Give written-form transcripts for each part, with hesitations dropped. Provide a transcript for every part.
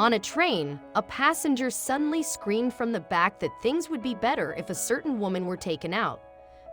On a train, a passenger suddenly screamed from the back that things would be better if a certain woman were taken out,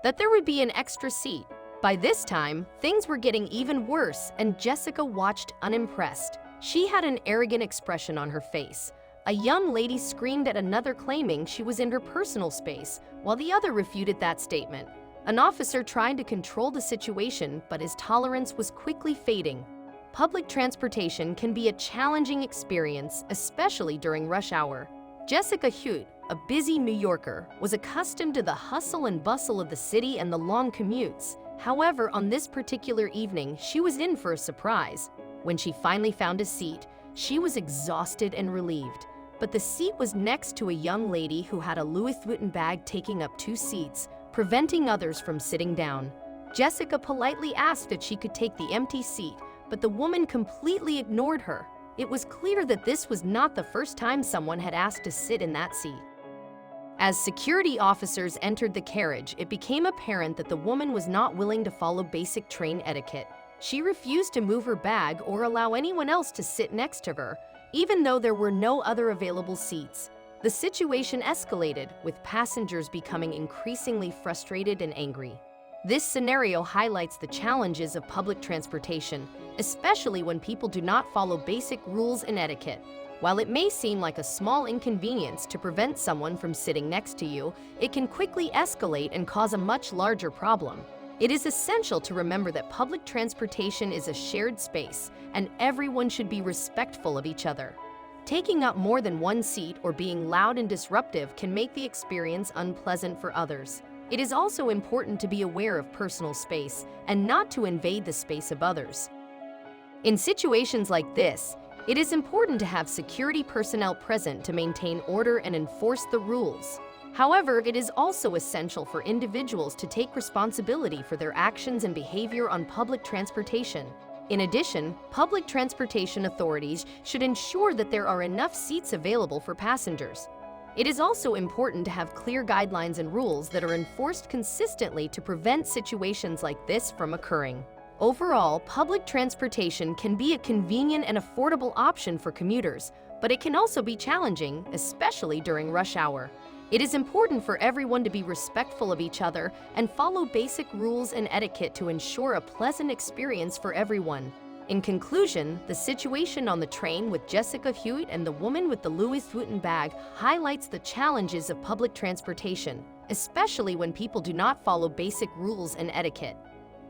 that there would be an extra seat. By this time, things were getting even worse, and Jessica watched unimpressed. She had an arrogant expression on her face. A young lady screamed at another, claiming she was in her personal space, while the other refuted that statement. An officer tried to control the situation, but his tolerance was quickly fading. Public transportation can be a challenging experience, especially during rush hour. Jessica Huot, a busy New Yorker, was accustomed to the hustle and bustle of the city and the long commutes. However, on this particular evening, she was in for a surprise. When she finally found a seat, she was exhausted and relieved. But the seat was next to a young lady who had a Louis Vuitton bag taking up 2 seats, preventing others from sitting down. Jessica politely asked if she could take the empty seat, but the woman completely ignored her. It was clear that this was not the first time someone had asked to sit in that seat. As security officers entered the carriage, it became apparent that the woman was not willing to follow basic train etiquette. She refused to move her bag or allow anyone else to sit next to her, even though there were no other available seats. The situation escalated, with passengers becoming increasingly frustrated and angry. This scenario highlights the challenges of public transportation, especially when people do not follow basic rules and etiquette. While it may seem like a small inconvenience to prevent someone from sitting next to you, it can quickly escalate and cause a much larger problem. It is essential to remember that public transportation is a shared space, and everyone should be respectful of each other. Taking up more than one seat or being loud and disruptive can make the experience unpleasant for others. It is also important to be aware of personal space and not to invade the space of others. In situations like this, it is important to have security personnel present to maintain order and enforce the rules. However, it is also essential for individuals to take responsibility for their actions and behavior on public transportation. In addition, public transportation authorities should ensure that there are enough seats available for passengers. It is also important to have clear guidelines and rules that are enforced consistently to prevent situations like this from occurring. Overall, public transportation can be a convenient and affordable option for commuters, but it can also be challenging, especially during rush hour. It is important for everyone to be respectful of each other and follow basic rules and etiquette to ensure a pleasant experience for everyone. In conclusion, the situation on the train with Jessica Huot and the woman with the Louis Vuitton bag highlights the challenges of public transportation, especially when people do not follow basic rules and etiquette.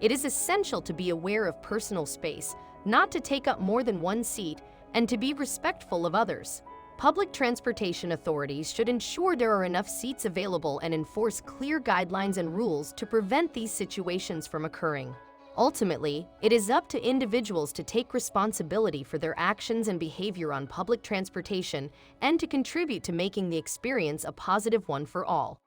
It is essential to be aware of personal space, not to take up more than one seat, and to be respectful of others. Public transportation authorities should ensure there are enough seats available and enforce clear guidelines and rules to prevent these situations from occurring. Ultimately, it is up to individuals to take responsibility for their actions and behavior on public transportation and to contribute to making the experience a positive one for all.